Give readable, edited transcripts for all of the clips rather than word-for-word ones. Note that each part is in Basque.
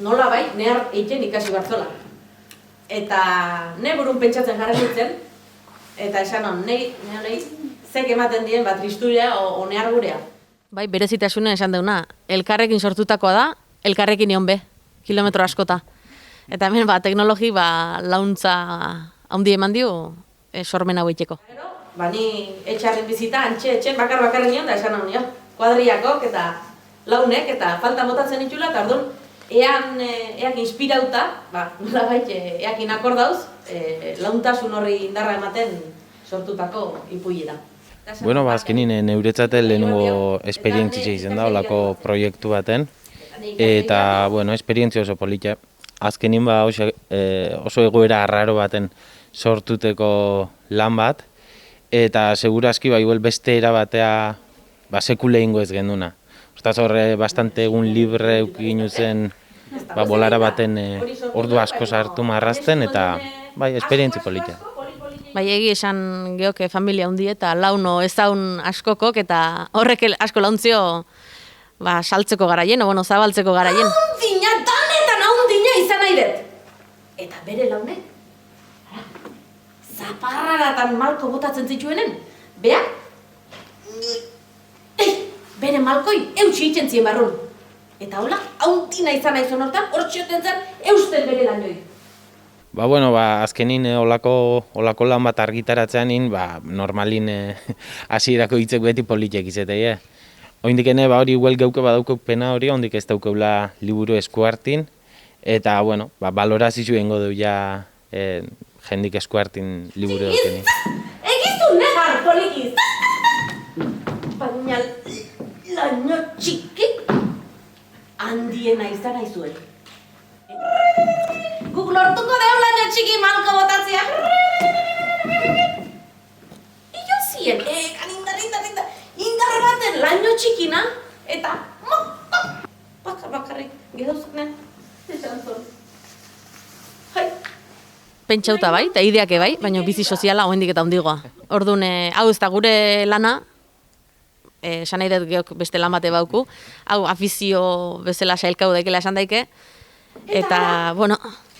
nola bai, nehar egiten ikasi bartzola. Eta ne burun pentsatzen jarri nintzen, eta esan hon, nahi zek ematen dien bat tristurea o nehar gurea. Bai, berezitasuna esan deuna, elkarrekin sortutakoa da, elkarrekin egon be, kilometro askota. Eta hemen teknologi launtza handi eman dio sormen hau eiteko. Ni etxarren bizita, etxen bakar-bakarren nion, da esan hon, kuadriakok eta launek, eta falta botatzen itxula, eta orduan, eak inspirauta, nola baita, eakin akordauz, launtasun horri indarra ematen sortutako ipuiera. Bueno, azkenin neuretzate lehenengo esperientzia izan da, olako proiektu baten, eta, bueno, esperientzia oso polita. Azkenin oso egoera arraro baten sortuteko lan bat, eta segurazki beste era batea sekule ingo ez genduna. Ostaz horre bastante egun libre eukin zen bolara baten ordu asko sartu marrazten, eta esperientzia polita. Bai, egi esan geok familia hundi eta launo ezaun askokok, eta horrek asko launtzio saltzeko garaien, zabaltzeko garaien. Haundina, danetan haundina izan nahi dut! Eta bere launek, zaparraratan malko botatzen zituenen, beak, bere malkoi eutsi itzen zien barrun. Eta hola, haundina izan nahi zon hortan, hor txoten zen eusten bere lanoi. Azkenin olako lan bat argitaratzean normalin hasierako hitzek beti politek izetei. Oindik hori huel geuke badaukuk pena hori, ondik ez daukeula liburu eskuartin, eta balorazio ingo du ja jendik eskuartin liburu daukeni. Egizu nehar, polikiz! Baina laino txiki handiena izan nahi zuen. Guk lortuko deu laino txiki malko botatzea. Io zien, indar baten laino txikina, eta bakarrik gedauzak esan zon. Pentsauta bai, eta ideak bai, baina bizi soziala hoendik eta hondigoa. Orduan, hau ez da gure lana, esan nahi dut geok beste lan bate bauku, hau afizio bezala sailkau daikela esan daike, eta,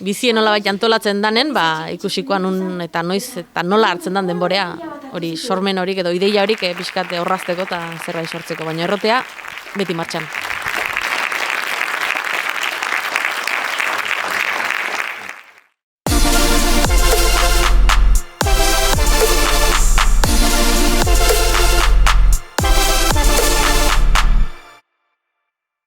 bizien nola bai antolatzen danen, ikusikoa nun eta noiz eta nola hartzen dan denborea, hori sormen horik edo ideia horik pixkat horrazteko eta zerbait sortzeko, baina errotea beti martxan.